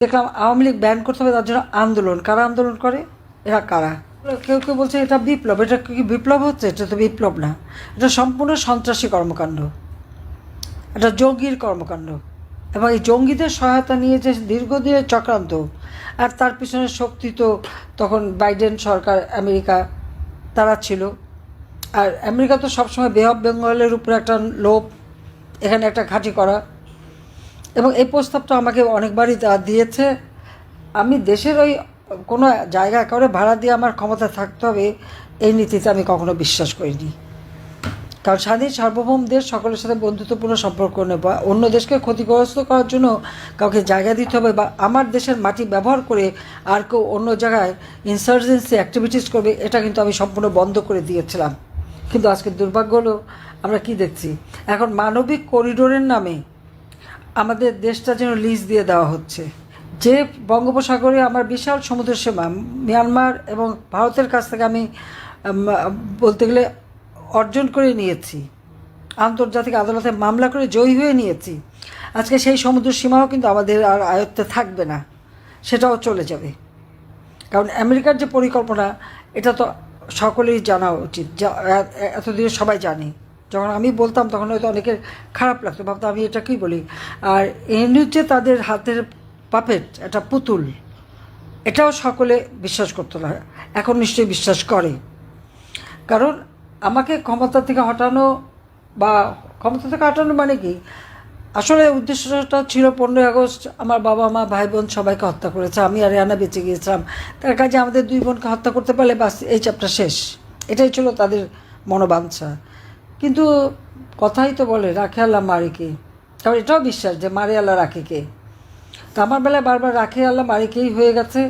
দেখলাম আওয়ামী লীগ ব্যান করতে হবে, তার জন্য আন্দোলন। কারা আন্দোলন করে? এরা কারা? কেউ কেউ বলছে এটা বিপ্লব। এটা কি বিপ্লব হচ্ছে? এটা তো বিপ্লব না, এটা সম্পূর্ণ সন্ত্রাসী কর্মকাণ্ড, এটা জঙ্গির কর্মকাণ্ড। এবং এই জঙ্গিদের সহায়তা নিয়ে যে দীর্ঘদিনের চক্রান্ত, আর তার পিছনে শক্তি তো তখন বাইডেন সরকার, আমেরিকা, তারা ছিল। আর আমেরিকা তো সবসময় বে অফ বেঙ্গলের উপরে একটা লোভ, এখানে একটা ঘাঁটি করা। এবং এই প্রস্তাবটা আমাকে অনেকবারই দিয়েছে। আমি দেশের ওই কোনো জায়গা করে ভাড়া দিয়ে আমার ক্ষমতা থাকতে হবে, এই নীতিতে আমি কখনো বিশ্বাস করিনি। কারণ স্বাধীন সার্বভৌম দেশ সকলের সাথে বন্ধুত্বপূর্ণ সম্পর্ক নেব, অন্য দেশকে ক্ষতিগ্রস্ত করার জন্য কাউকে জায়গা দিতে হবে, বা আমার দেশের মাটি ব্যবহার করে আর কেউ অন্য জায়গায় ইনসার্জেন্সি অ্যাক্টিভিটিস করবে, এটা কিন্তু আমি সম্পূর্ণ বন্ধ করে দিয়েছিলাম। কিন্তু আজকে দুর্ভাগ্য হলো আমরা কি দেখছি, এখন মানবিক করিডোরের নামে আমাদের দেশটা যেন লিজ দিয়ে দেওয়া হচ্ছে। যে বঙ্গোপসাগরে আমার বিশাল সমুদ্র সীমা, মিয়ানমার এবং ভারতের কাছ থেকে আমি বলতে গেলে অর্জন করে নিয়েছি, আন্তর্জাতিক আদালতে মামলা করে জয়ী হয়ে নিয়েছি। আজকে সেই সমুদ্র সীমাও কিন্তু আমাদের আর আয়ত্তে থাকবে না, সেটাও চলে যাবে। কারণ আমেরিকার যে পরিকল্পনা, এটা তো সকলেই জানা উচিত, এতদিনে সবাই জানে। যখন আমি বলতাম তখন হয়তো অনেকের খারাপ লাগতো, ভাবতাম আমি এটা কী বলি। আর এমনি যে তাদের হাতের পাপেট, একটা পুতুল, এটাও সকলে বিশ্বাস করতো না, এখন নিশ্চয়ই বিশ্বাস করে। কারণ আমাকে ক্ষমতা থেকে হটানো, বা ক্ষমতা থেকে হটানো মানে কি, আসলে উদ্দেশ্যটা ছিল 15ই আগস্ট আমার বাবা মা ভাই বোন সবাইকে হত্যা করেছে, আমি আর রেহানা বেঁচে গিয়েছিলাম। তার কাছে আমাদের 2 বোনকে হত্যা করতে পারলে বাস, এই চ্যাপ্টার শেষ। এটাই ছিল তাদের মনোবাঞ্ছা। কিন্তু কথাই তো বলে রাখে আল্লাহ মারে কে, কারণ এটাও বিশ্বাস যে মারে আল্লাহ রাখে কে। তো আমার বেলায় বারবার রাখে আল্লাহ মারিকেই হয়ে গেছে,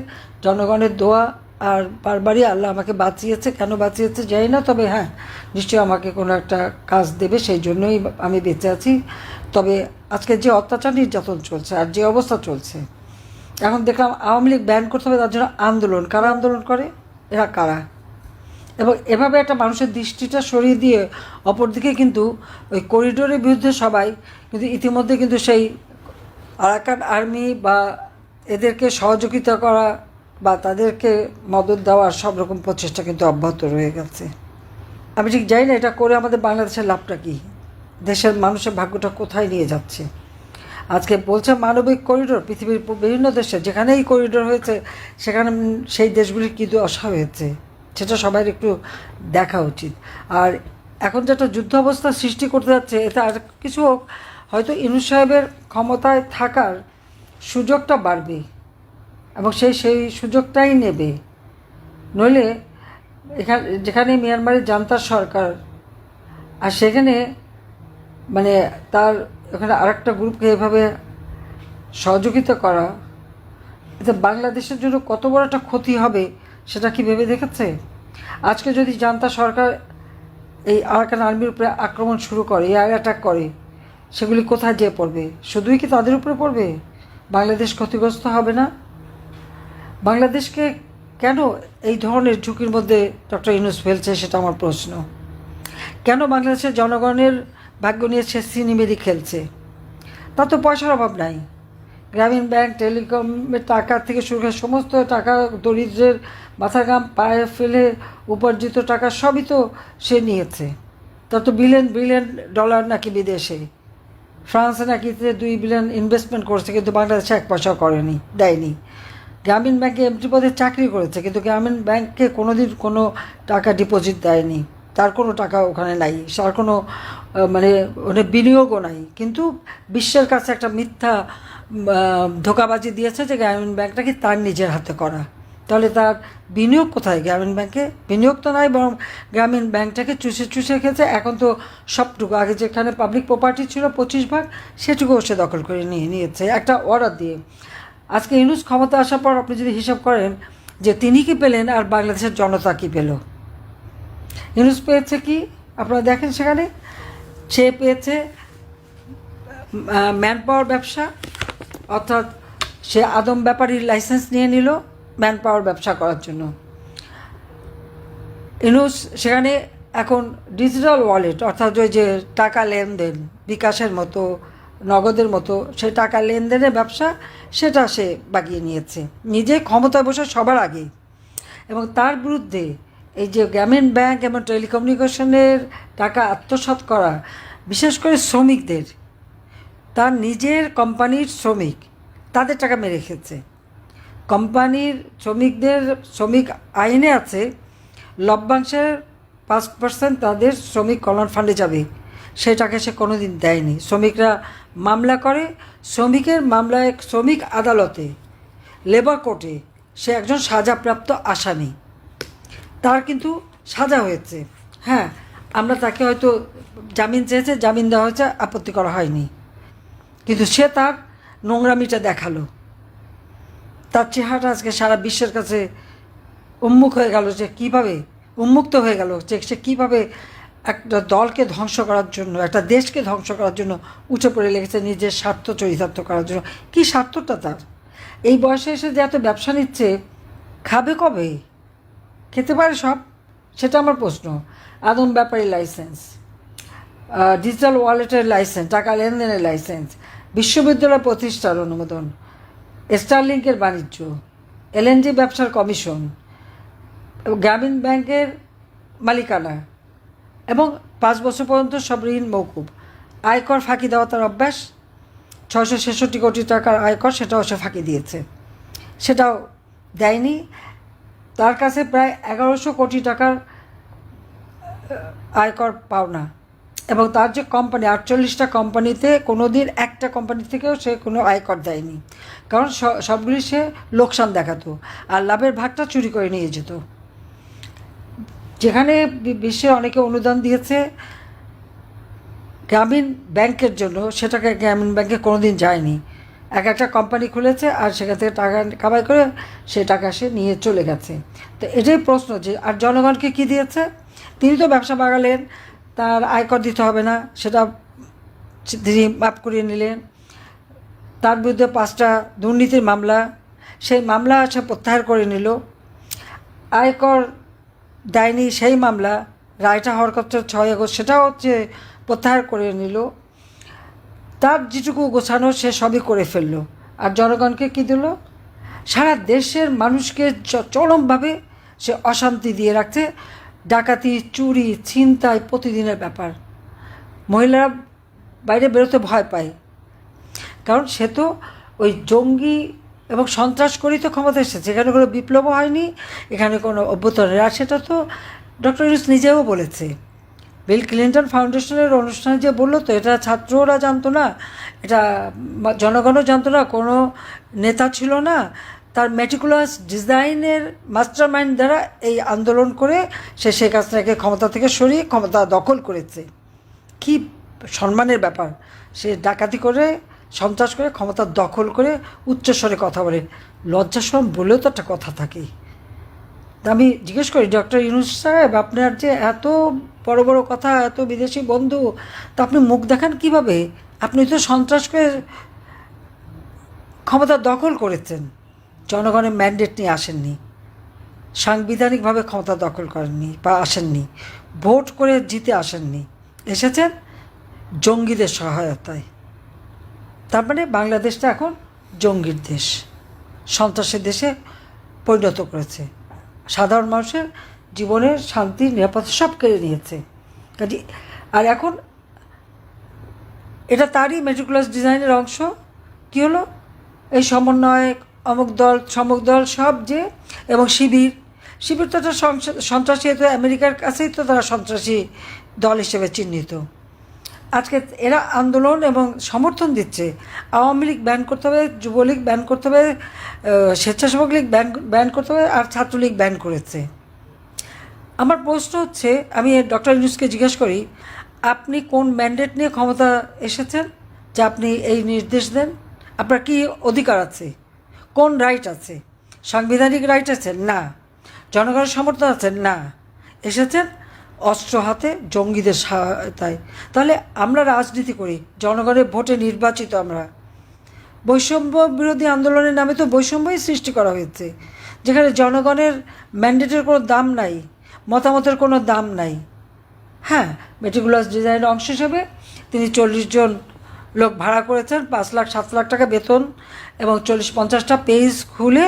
জনগণের দোয়া, আর বারবারই আল্লাহ আমাকে বাঁচিয়েছে। কেন বাঁচিয়েছে জানি না, তবে হ্যাঁ, নিশ্চয়ই আমাকে কোনো একটা কাজ দেবে, সেই জন্যই আমি বেঁচে আছি। তবে আজকে যে অত্যাচার নির্যাতন চলছে আর যে অবস্থা চলছে, এখন দেখলাম আওয়ামী লীগ ব্যান করতে হবে, তার জন্য আন্দোলন। কারা আন্দোলন করে? এরা কারা? এবং এভাবে একটা মানুষের দৃষ্টিটা সরিয়ে দিয়ে অপরদিকে কিন্তু ওই করিডোরের বিরুদ্ধে সবাই কিন্তু ইতিমধ্যে কিন্তু সেই আরাকান আর্মি বা এদেরকে সহযোগিতা করা বা তাদেরকে মদত দেওয়ার সব রকম প্রচেষ্টা কিন্তু অব্যাহত রয়ে গেছে। আমি ঠিক জানি না এটা করে আমাদের বাংলাদেশের লাভটা কী, দেশের মানুষের ভাগ্যটা কোথায় নিয়ে যাচ্ছে। আজকে বলছে মানবিক করিডোর, পৃথিবীর বিভিন্ন দেশে যেখানেই করিডোর হয়েছে সেখানে সেই দেশগুলির কী দশা হয়েছে সেটা সবাই একটু দেখা উচিত। আর এখন যেটা যুদ্ধ অবস্থা সৃষ্টি করতে যাচ্ছে, এতে আর কিছু হোক, হয়তো ইউনূস সাহেবের ক্ষমতায় থাকার সুযোগটা বাড়বে এবং সেই সুযোগটাই নেবে। নইলে যেখানে মিয়ানমারের জান্তার সরকার, আর সেখানে মানে তার ওখানে আরেকটা গ্রুপকে এভাবে সহযোগিতা করা, এতে বাংলাদেশের জন্য কত বড় একটা ক্ষতি হবে সেটা কি ভেবে দেখেছে? আজকে যদি জান্তা সরকার এই আরাকান আর্মির উপরে আক্রমণ শুরু করে, এয়ার অ্যাটাক করে, সেগুলি কোথায় যেয়ে পড়বে? শুধুই কি তাদের উপরে পড়বে? বাংলাদেশ ক্ষতিগ্রস্ত হবে না? বাংলাদেশকে কেন এই ধরনের ঝুঁকির মধ্যে ডক্টর ইউনূস ফেলছে সেটা আমার প্রশ্ন। কেন বাংলাদেশের জনগণের ভাগ্য নিয়ে সে সিনেমেরি খেলছে? তার তো পয়সার অভাব নাই। গ্রামীণ ব্যাংক, টেলিকমের টাকা থেকে শুরু করে সমস্ত টাকা, দরিদ্রের মাথার ঘাম পায়ে ফেলে উপার্জিত টাকা সবই তো সে নিয়েছে। তার তো বিলিয়ন বিলিয়ন ডলার নাকি বিদেশে, ফ্রান্সে নাকি 2 বিলিয়ন ইনভেস্টমেন্ট করছে, কিন্তু বাংলাদেশে 1 পয়সাও করেনি, দেয়নি। গ্রামীণ ব্যাংকে এমটি পদে চাকরি করেছে, কিন্তু গ্রামীণ ব্যাংকে কোনো দিন কোনো টাকা ডিপোজিট দেয়নি, তার কোনো টাকা ওখানে নাই, তার কোনো মানে বিনিয়োগও নাই। কিন্তু বিশ্বের কাছে একটা মিথ্যা ধোঁকাবাজি দিয়েছে যে গ্রামীণ ব্যাংকটা কি তার নিজের হাতে করা। তাহলে তার বিনিয়োগ কোথায়? গ্রামীণ ব্যাংকে বিনিয়োগ তো নাই, বরং গ্রামীণ ব্যাংকটাকে চুষে চুষে খেয়েছে। এখন তো সবটুকু, আগে যেখানে পাবলিক প্রপার্টি ছিল 25 ভাগ, সেটুকুও সে দখল করে নিয়েছে একটা অর্ডার দিয়ে। আজকে ইউনূস ক্ষমতা আসার পর আপনি যদি হিসাব করেন যে তিনি কি পেলেন আর বাংলাদেশের জনতা কী পেল। ইউনূস পেয়েছে কি আপনারা দেখেন, সেখানে সে পেয়েছে ম্যান পাওয়ার ব্যবসা, অর্থাৎ সে আদম ব্যাপারীর লাইসেন্স নিয়ে নিল ম্যান পাওয়ার ব্যবসা করার জন্য। ইউনূস সেখানে এখন ডিজিটাল ওয়ালেট, অর্থাৎ ওই যে টাকা লেনদেন বিকাশের মতো নগদের মতো সে টাকা লেনদেনের ব্যবসা, সেটা সে বাগিয়ে নিয়েছে নিজে ক্ষমতায় বসে সবার আগে। এবং তার বিরুদ্ধে এই যে গ্রামীণ ব্যাংক এবং টেলিকমিউনিকেশনের টাকা আত্মসাৎ করা, বিশেষ করে শ্রমিকদের, তার নিজের কোম্পানির শ্রমিক, তাদের টাকা মেরে খেয়েছে। কোম্পানির শ্রমিক আইনে আছে লভ্যাংশের 5% তাদের শ্রমিক কল্যাণ ফান্ডে যাবে, সেটাকে সে কোনো দিন দেয়নি। শ্রমিকরা মামলা করে, শ্রমিকের মামলায় শ্রমিক আদালতে, লেবার কোর্টে সে একজন সাজাপ্রাপ্ত আসামি, তার কিন্তু সাজা হয়েছে। হ্যাঁ, আমরা তাকে হয়তো জামিন চেয়েছে, জামিন দেওয়া হয়েছে, আপত্তি করা হয়নি, কিন্তু সে তার নোংরামিটা দেখালো। তার চেহারাটা আজকে সারা বিশ্বের কাছে উন্মুখ হয়ে গেল, যে কীভাবে উন্মুক্ত হয়ে গেল যে সে কীভাবে একটা দলকে ধ্বংস করার জন্য, একটা দেশকে ধ্বংস করার জন্য উঠে পড়ে লেগেছে, নিজের স্বার্থ চরিতার্থ করার জন্য। কী স্বার্থটা তার? এই বয়সে এসে যে এত ব্যবসা নিচ্ছে, খাবে কবে? খেতে পারে সব? সেটা আমার প্রশ্ন। আদম ব্যাপারী লাইসেন্স, ডিজিটাল ওয়ালেটের লাইসেন্স, টাকা লেনদেনের লাইসেন্স, বিশ্ববিদ্যালয় প্রতিষ্ঠার অনুমোদন, স্টারলিংকের বাণিজ্য, এলএনজি ব্যবসার কমিশন, গ্রামীণ ব্যাংকের মালিকানা, এবং 5 বছর পর্যন্ত সব ঋণ মৌকুব। আয়কর ফাঁকি দেওয়া তার অভ্যাস। 666 কোটি টাকার আয়কর, সেটাও সে ফাঁকি দিয়েছে, সেটাও দেয়নি। তার কাছে প্রায় 1100 কোটি টাকার আয়কর পাওনা, এবং তার যে কোম্পানি, 48টা কোম্পানিতে কোনো দিন একটা কোম্পানি থেকেও সে কোনো আয়কর দেয়নি, কারণ সবগুলি সে লোকসান দেখাতো আর লাভের ভাগটা চুরি করে নিয়ে যেত। যেখানে বিশ্বে অনেকে অনুদান দিয়েছে গ্রামীণ ব্যাংকের জন্য, সেটাকে গ্রামীণ ব্যাংকে কোনো দিন যায়নি। একটা কোম্পানি খুলেছে আর সেখান থেকে টাকা কামাই করে সে টাকা সে নিয়ে চলে গেছে। তো এটাই প্রশ্ন, যে আর জনগণকে কী দিয়েছে? তিনি তো ব্যবসা বাড়ালেন, তার আয়কর দিতে হবে না, সেটা তিনি মাফ করিয়ে নিলেন। তার বিরুদ্ধে 5টা দুর্নীতির মামলা, সেই মামলা সে প্রত্যাহার করে নিল। আয়কর দেয়নি, সেই মামলা, রায়টা হওয়ার কথা 6 আগস্ট, সেটাও হচ্ছে প্রত্যাহার করে নিল। তার যেটুকু গোছানো সে সবই করে ফেলল। আর জনগণকে কী দিল? সারা দেশের মানুষকে চরমভাবে সে অশান্তি দিয়ে রাখছে। ডাকাতি, চুরি, ছিনতাই প্রতিদিনের ব্যাপার। মহিলারা বাইরে বেরোতে ভয় পায়, কারণ সে তো ওই জঙ্গি এবং সন্ত্রাস করেই তো ক্ষমতা এসেছে। এখানে কোনো বিপ্লবও হয়নি, এখানে কোনো অভ্যুত্থানের। আর সেটা তো ডক্টর ইউনূস নিজেও বলেছে। বিল ক্লিন্টন ফাউন্ডেশনের অনুষ্ঠানে যে বললো, তো এটা ছাত্ররা জানতো না, এটা জনগণও জানতো না, কোনো নেতা ছিল না। তার মেটিকুলাস ডিজাইনের মাস্টার মাইন্ড দ্বারা এই আন্দোলন করে সে শেখ হাসিনাকে ক্ষমতা থেকে সরিয়ে ক্ষমতা দখল করেছে। কি সম্মানের ব্যাপার! সে ডাকাতি করে, সন্ত্রাস করে, ক্ষমতা দখল করে উচ্চস্বরে কথা বলে। লজ্জা শরম বলেও তো একটা কথা থাকে। আমি জিজ্ঞেস করি, ডক্টর ইউনূস সাহেব, আপনার যে এত বড় বড় কথা, এত বিদেশি বন্ধু, তা আপনি মুখ দেখান কীভাবে? আপনি তো সন্ত্রাস করে ক্ষমতা দখল করেছেন, জনগণের ম্যান্ডেট নিয়ে আসেননি, সাংবিধানিকভাবে ক্ষমতা দখল করেননি বা আসেননি, ভোট করে জিতে আসেননি, এসেছেন জঙ্গিদের সহায়তায়। তার মানে বাংলাদেশটা এখন জঙ্গির দেশ, সন্ত্রাসের দেশে পরিণত করেছে। সাধারণ মানুষের জীবনের শান্তি, নিরাপত্তা সব কেড়ে নিয়েছে। কাজে আর এখন এটা তারই মেটিকুলাস ডিজাইনের অংশ। কী হলো? এই সমন্বয়, অমুক দল, সমুক দল, সব যে, এবং শিবির তো একটা সন্ত্রাসী, তো আমেরিকার কাছেই তো তারা সন্ত্রাসী দল হিসেবে চিহ্নিত। আজকে এরা আন্দোলন এবং সমর্থন দিচ্ছে। আওয়ামী লীগ ব্যান করতে হবে, যুবলীগ ব্যান করতে হবে, স্বেচ্ছাসেবক লীগ ব্যান করতে হবে, আর ছাত্রলীগ ব্যান করেছে। আমার প্রশ্ন হচ্ছে, আমি ডক্টর ইউনূসকে জিজ্ঞেস করি, আপনি কোন ম্যান্ডেট নিয়ে ক্ষমতা এসেছেন যে আপনি এই নির্দেশ দেন? আপনার কি অধিকার আছে? কোন রাইট আছে? সাংবিধানিক রাইট আছে? না। জনগণের সমর্থন আছে? না। এসেছেন অস্ত্র হাতে, জঙ্গিদের সহায়তায়। তাহলে আমরা রাজনীতি করি, জনগণের ভোটে নির্বাচিত আমরা। বৈষম্য বিরোধী আন্দোলনের নামে তো বৈষম্যই সৃষ্টি করা হয়েছে, যেখানে জনগণের ম্যান্ডেটের কোনো দাম নাই, মতামতের কোনো দাম নাই। হ্যাঁ, মেটিকুলাস ডিজাইনের অংশ হিসেবে তিনি 40 জন লোক ভাড়া করেছেন, 5 লাখ 7 লাখ টাকা বেতন এবং 40-50টা পেজ খুলে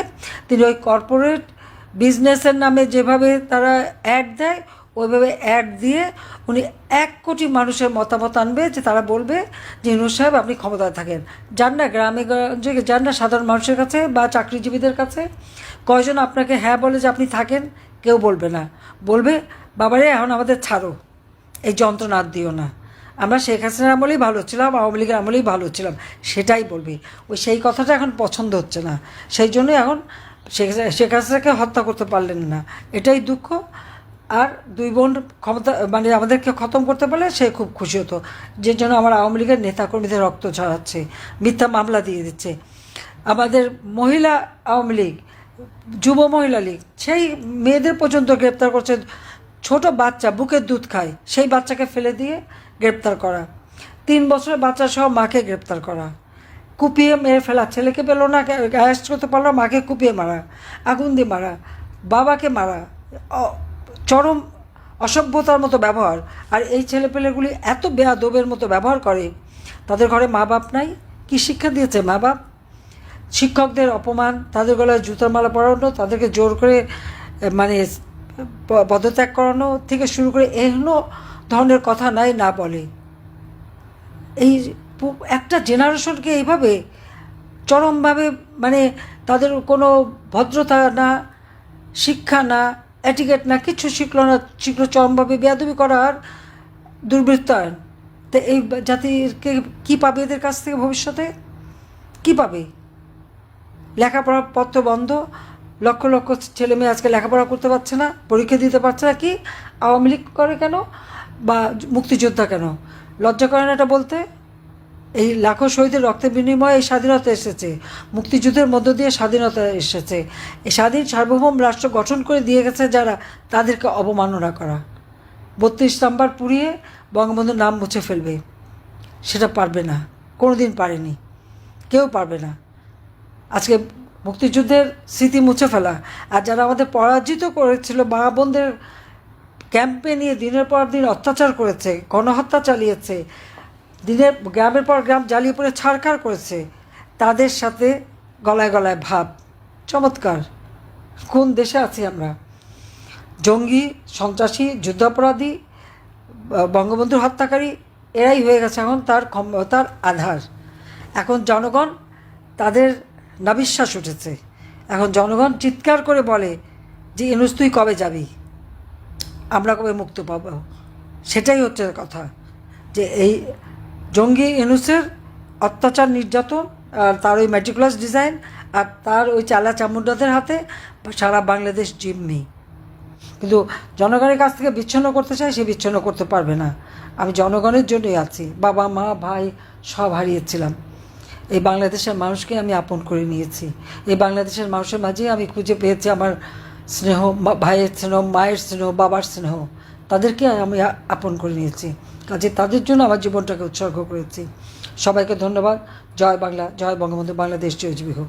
তিনি ওই কর্পোরেট বিজনেসের নামে যেভাবে তারা অ্যাড দেয় ওইভাবে অ্যাড দিয়ে উনি 1 কোটি মানুষের মতামত আনবে, যে তারা বলবে যে ইউনূস সাহেব আপনি ক্ষমতায় থাকেন। যান না গ্রামে গঞ্জে, যান না সাধারণ মানুষের কাছে বা চাকরিজীবীদের কাছে, কয়জন আপনাকে হ্যাঁ বলে যে আপনি থাকেন? কেউ বলবে না। বলবে বাবারে এখন আমাদের ছাড়ো, এই যন্ত্রণা আর দিও না, আমরা শেখ হাসিনার আমলেই ভালো ছিলাম, আওয়ামী লীগের আমলেই ভালো ছিলাম, সেটাই বলবে। সেই কথাটা এখন পছন্দ হচ্ছে না, সেই জন্যই এখন শেখ হাসিনাকে হত্যা করতে পারলেন না, এটাই দুঃখ। আর 2 বোন ক্ষমতা মানে আমাদেরকে খতম করতে পারলে সে খুব খুশি হতো, যে জন্য আমার আওয়ামী লীগের নেতাকর্মীদের রক্ত ঝরাচ্ছে, মিথ্যা মামলা দিয়ে দিচ্ছে। আমাদের মহিলা আওয়ামী লীগ, যুব মহিলা লীগ, সেই মেয়েদের পর্যন্ত গ্রেপ্তার করছে। ছোট বাচ্চা বুকের দুধ খায়, সেই বাচ্চাকে ফেলে দিয়ে গ্রেপ্তার করা, 3 বছরের বাচ্চা সহ মাকে গ্রেপ্তার করা, কুপিয়ে মেরে ফেলা, ছেলেকে পেলো না, অ্যারেস্ট করতে পারলো, মাকে কুপিয়ে মারা, আগুন দিয়ে মারা, বাবাকে মারা, চরম অসভ্যতার মতো ব্যবহার। আর এই ছেলেপেলেগুলি এত বেয়াদবের মতো ব্যবহার করে, তাদের ঘরে মা বাপ নাই। কি শিক্ষা দিয়েছে মা বাপ? শিক্ষকদের অপমান, তাদের গলায় জুতার মালা পরানো, তাদেরকে জোর করে মানে পদত্যাগ করানো থেকে শুরু করে এহেন ধরনের কথা নাই না বলে। এই একটা জেনারেশনকে এইভাবে চরমভাবে মানে তাদের কোনো ভদ্রতা না, শিক্ষা না, অ্যাটিকেট না, কিছু শিখলো না, শিখলো চরমভাবে বেয়াদবি করার দুর্বৃত্তায়ন। তো এই জাতিকে কী পাবে এদের কাছ থেকে ভবিষ্যতে? কী পাবে? লেখাপড়ার পত্র বন্ধ, লক্ষ লক্ষ ছেলে মেয়ে আজকে লেখাপড়া করতে পারছে না, পরীক্ষা দিতে পারছে না। কি আওয়ামী লীগ করে কেন, বা মুক্তিযোদ্ধা কেন? লজ্জা করে না এটা বলতে? এই লাখো শহীদের রক্তের বিনিময়ে এই স্বাধীনতা এসেছে, মুক্তিযুদ্ধের মধ্য দিয়ে স্বাধীনতা এসেছে। এই স্বাধীন সার্বভৌম রাষ্ট্র গঠন করে দিয়ে গেছে যারা, তাদেরকে অবমাননা করা, 32 নাম্বার পুড়িয়ে বঙ্গবন্ধুর নাম মুছে ফেলবে, সেটা পারবে না, কোনো দিন পারেনি, কেউ পারবে না। আজকে মুক্তিযুদ্ধের স্মৃতি মুছে ফেলা, আর যারা আমাদের পরাজিত করেছিল, মা বোনদের ক্যাম্পে নিয়ে দিনের পর দিন অত্যাচার করেছে, গণহত্যা চালিয়েছে, দিনের গ্রামের পর গ্রাম জ্বালিয়ে পড়ে ছাড়খাড় করেছে, তাদের সাথে গলায় গলায় ভাব। চমৎকার! কোন দেশে আছি আমরা? জঙ্গি, সন্ত্রাসী, যুদ্ধাপরাধী, বঙ্গবন্ধুর হত্যাকারী, এরাই হয়ে গেছে এখন তার ক্ষমতার আধার। এখন জনগণ, তাদের নাবিশ্বাস উঠেছে, এখন জনগণ চিৎকার করে বলে যে ইউনূস তুই কবে যাবি, আমরা কবে মুক্তি পাব? সেটাই হচ্ছে কথা, যে এই জঙ্গি ইউনূসের অত্যাচার, নির্যাতন, আর তার ওই ম্যাটিকুলাস ডিজাইন, আর তার ওই চালা চামুন্ডাদের হাতে সারা বাংলাদেশ জিম্মি। কিন্তু জনগণের কাছ থেকে বিচ্ছিন্ন করতে চাই, সে বিচ্ছিন্ন করতে পারবে না। আমি জনগণের জন্যই আছি, বাবা মা ভাই সব হারিয়েছিলাম, এই বাংলাদেশের মানুষকে আমি আপন করে নিয়েছি। এই বাংলাদেশের মানুষের মাঝে আমি খুঁজে পেয়েছি আমার স্নেহ, ভাইয়ের স্নেহ, মায়ের স্নেহ, বাবার স্নেহ, তাদেরকে আমি আপন করে নিয়েছি। কাজে তাদের জন্য আমার জীবনটাকে উৎসর্গ করেছি। সবাইকে ধন্যবাদ। জয় বাংলা, জয় বঙ্গবন্ধু, বাংলাদেশ জয় হোক।